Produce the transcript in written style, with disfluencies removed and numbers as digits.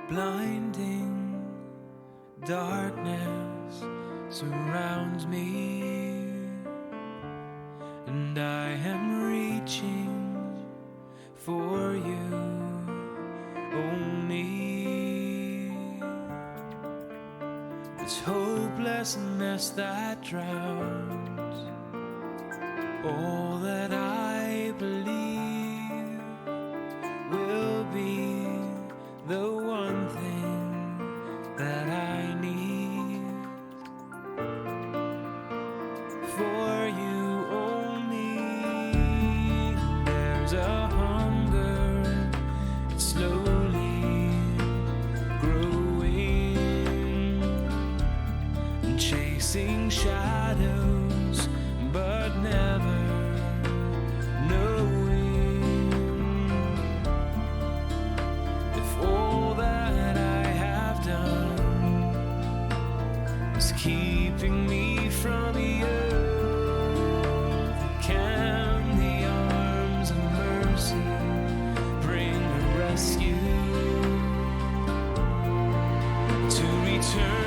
Blinding darkness surrounds me, and I am reaching for you only. This hopelessness that drowns all that I believe will be the one thing that I need. For you only, there's a hunger, it's slowly growing and chasing shadows, but never knowing if all that I have done is keeping me from you. Can the arms of mercy bring a rescue to return